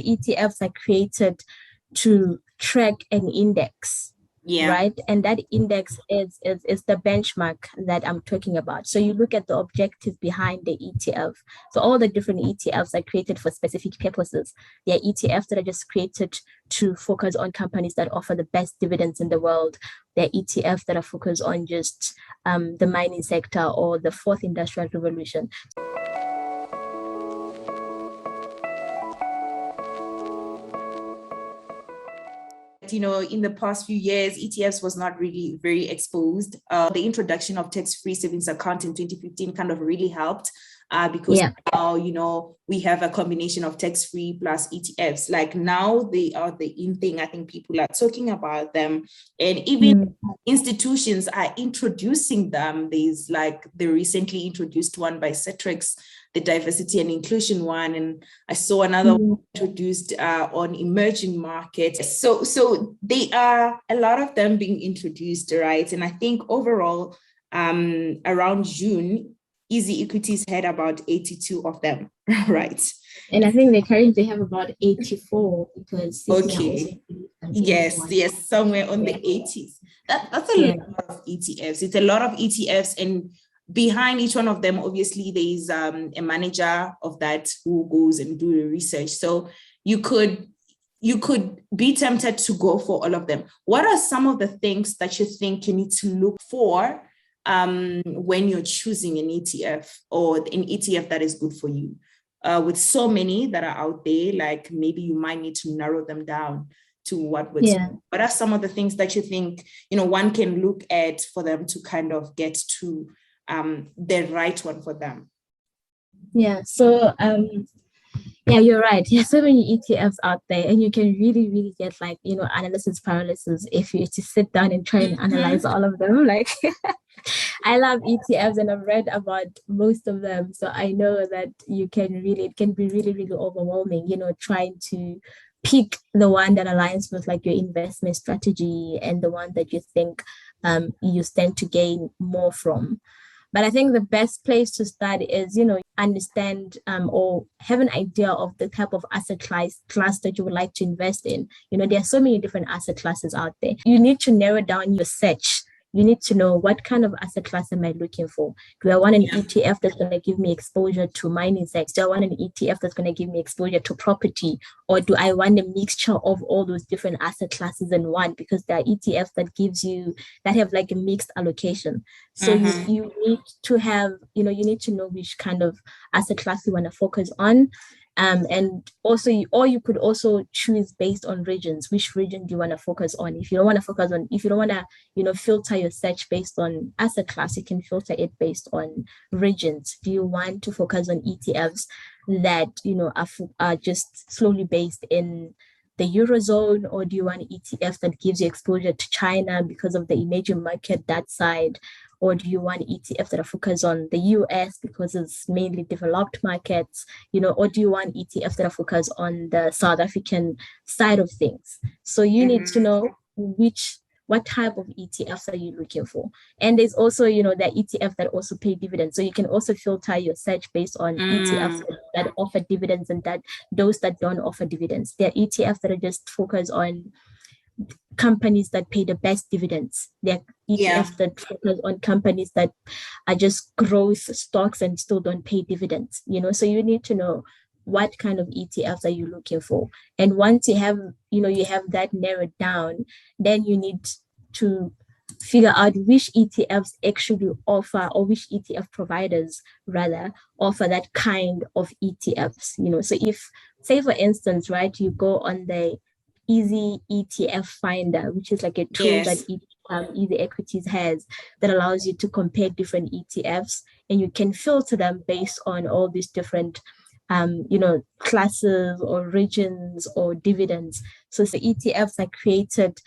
ETFs are created to track an index, right? And that index is the benchmark that I'm talking about. So you look at the objective behind the ETF. So all the different ETFs are created for specific purposes. There are ETFs that are just created to focus on companies that offer the best dividends in the world. There are ETFs that are focused on just the mining sector or the fourth industrial revolution. In the past few years, ETFs was not really very exposed. The introduction of tax-free savings account in 2015 kind of really helped because now, we have a combination of tax-free plus ETFs. Like now they are the in thing. I think people are talking about them, and even institutions are introducing them. There's like the recently introduced one by Citrix, the diversity and inclusion one, and I saw another one introduced on emerging markets. So they are a lot of them being introduced, right? And I think overall, around June, Easy Equities had about 82 of them, right? And I think they currently have about 84 because yes, somewhere on the 80s. That's a lot of ETFs. It's a lot of ETFs, and behind each one of them, obviously, there is a manager of that who goes and do the research. So you could be tempted to go for all of them. What are some of the things that you think you need to look for when you're choosing an ETF or an ETF that is good for you? With so many that are out there, like maybe you might need to narrow them down to what are some of the things that you think, one can look at for them to kind of get to the right one for them? So you're right. There's so many ETFs out there, and you can really, really get analysis paralysis if you to sit down and try and analyze all of them. Like I love ETFs and I've read about most of them. So I know that it can be really, really overwhelming, trying to pick the one that aligns with like your investment strategy and the one that you think you stand to gain more from. But I think the best place to start is, understand or have an idea of the type of asset class that you would like to invest in. There are so many different asset classes out there. You need to narrow down your search. You need to know, what kind of asset class am I looking for? Do I want an ETF that's going to give me exposure to mining sector? Do I want an ETF that's going to give me exposure to property? Or do I want a mixture of all those different asset classes in one? Because there are ETFs that have like a mixed allocation. So you need to have, you need to know which kind of asset class you want to focus on. And also, you could also choose based on regions. Which region do you want to focus on? If you don't want to filter your search based on asset class, you can filter it based on regions. Do you want to focus on ETFs that, are just slowly based in the Eurozone, or do you want ETFs that gives you exposure to China because of the emerging market, that side? Or do you want ETFs that are focused on the US because it's mainly developed markets, or do you want ETFs that are focused on the South African side of things? So you need to know what type of ETFs are you looking for? And there's also, the ETFs that also pay dividends. So you can also filter your search based on ETFs that offer dividends and those that don't offer dividends. There are ETFs that are just focused on companies that pay the best dividends. There are ETFs that focus on companies that are just growth stocks and still don't pay dividends. So you need to know what kind of ETFs are you looking for. And once you have that narrowed down, then you need to figure out which ETFs actually offer, or which ETF providers rather offer that kind of ETFs. So if, say for instance, right, you go on the Easy ETF Finder, which is like a tool that Easy Equities has that allows you to compare different ETFs, and you can filter them based on all these different classes or regions or dividends. So the ETFs are created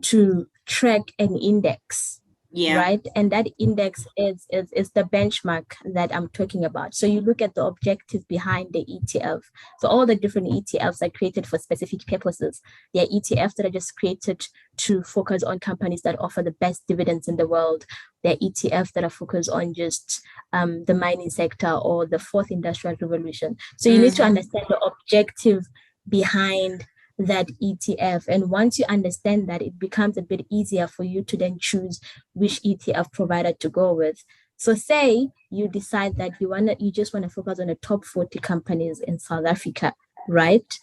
to track an index. Right. And that index is the benchmark that I'm talking about. So you look at the objective behind the ETF. So all the different ETFs are created for specific purposes. There are ETFs that are just created to focus on companies that offer the best dividends in the world. There are ETFs that are focused on just the mining sector or the fourth industrial revolution. So you need to understand the objective behind that ETF. And once you understand that, it becomes a bit easier for you to then choose which ETF provider to go with. So say you decide that you just want to focus on the top 40 companies in South Africa, right?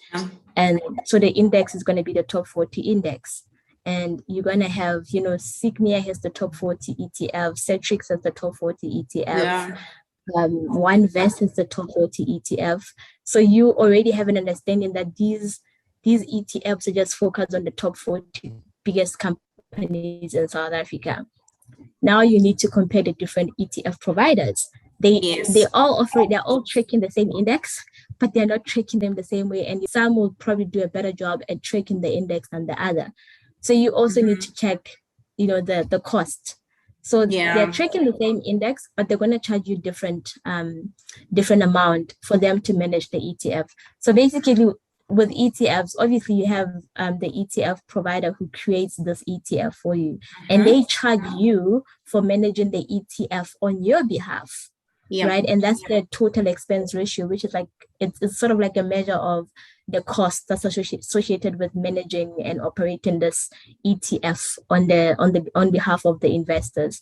And so the index is going to be the top 40 index. And you're going to have, Signia has the top 40 ETF, Cetrix has the top 40 ETF, One Vest is the top 40 ETF. So you already have an understanding that these ETFs are just focused on the top 40 biggest companies in South Africa. Now you need to compare the different ETF providers. They're all tracking the same index, but they're not tracking them the same way. And some will probably do a better job at tracking the index than the other. So you also need to check, the cost. So they're tracking the same index, but they're going to charge you different amount for them to manage the ETF. So basically, with ETFs, obviously you have the ETF provider who creates this ETF for you, and they charge you for managing the ETF on your behalf, right? And that's the total expense ratio, which is like it's sort of like a measure of the cost that's associated with managing and operating this ETF on behalf of the investors.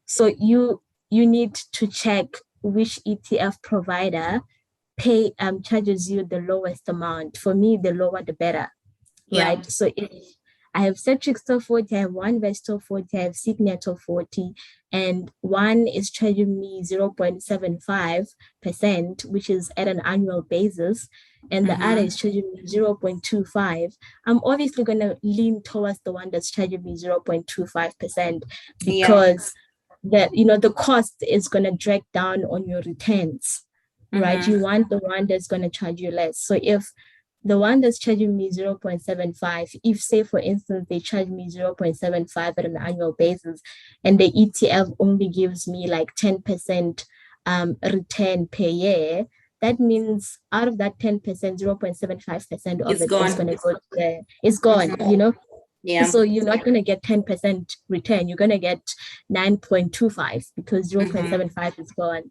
So you need to check which ETF provider charges you the lowest amount. For me, the lower the better, right? So if I have Cetrix top 40, I have One Vest top 40, I have Signia top 40, and one is charging me 0.75%, which is at an annual basis, and the other is charging me 0.25. I'm obviously going to lean towards the one that's charging me 0.25% because the cost is going to drag down on your returns, right? You want the one that's going to charge you less. So if the one that's charging me 0.75, if say for instance they charge me 0.75 at an annual basis, and the ETF only gives me like 10% return per year, that means out of that 10%, 0.75% of it is going to go there. It's gone, So you're not going to get 10% return. You're going to get 9.25 because 0.75 is gone.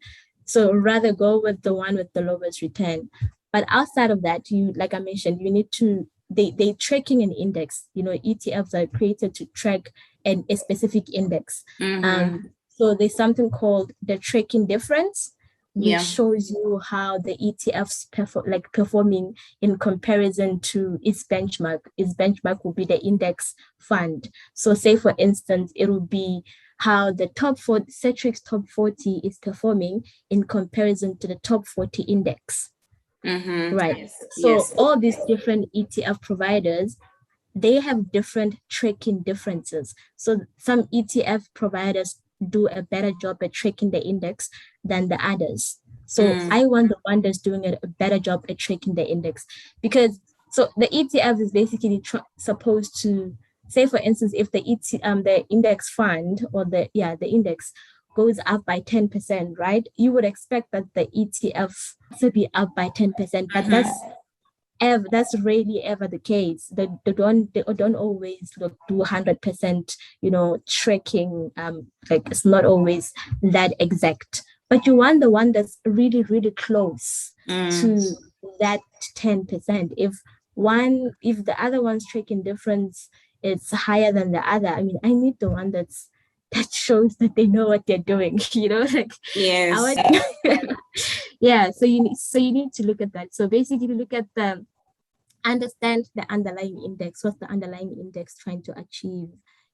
So rather go with the one with the lowest return. But outside of that, like I mentioned, you need to, they tracking an index. ETFs are created to track a specific index. So there's something called the tracking difference, which shows you how the ETFs performing in comparison to its benchmark. Its benchmark will be the index fund. So say for instance, it will be how the top 40, Cetrix top 40 is performing in comparison to the top 40 index. Right. So all these different ETF providers, they have different tracking differences. So some ETF providers do a better job at tracking the index than the others. So I want the one that's doing a better job at tracking the index, because so the ETF is basically supposed to say, for instance, if the index fund or the index goes up by 10%, right? You would expect that the ETF to be up by 10%, but that's rarely ever the case. They don't always do 100%, tracking. Like it's not always that exact. But you want the one that's really, really close to that 10%. If the other one's tracking difference it's higher than the other, I mean, I need the one that shows that they know what they're doing, So you need to look at that. So basically look at understand the underlying index. What's the underlying index trying to achieve?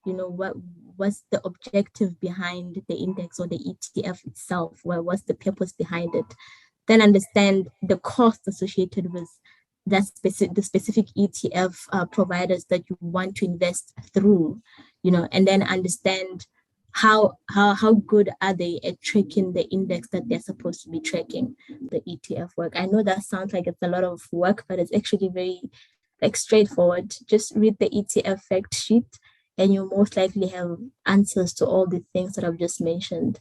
What's the objective behind the index or the ETF itself? What's the purpose behind it? Then understand the cost associated with the specific ETF providers that you want to invest through, and then understand how good are they at tracking the index that they're supposed to be tracking, the ETF work. I know that sounds like it's a lot of work, but it's actually very straightforward. Just read the ETF fact sheet and you'll most likely have answers to all the things that I've just mentioned.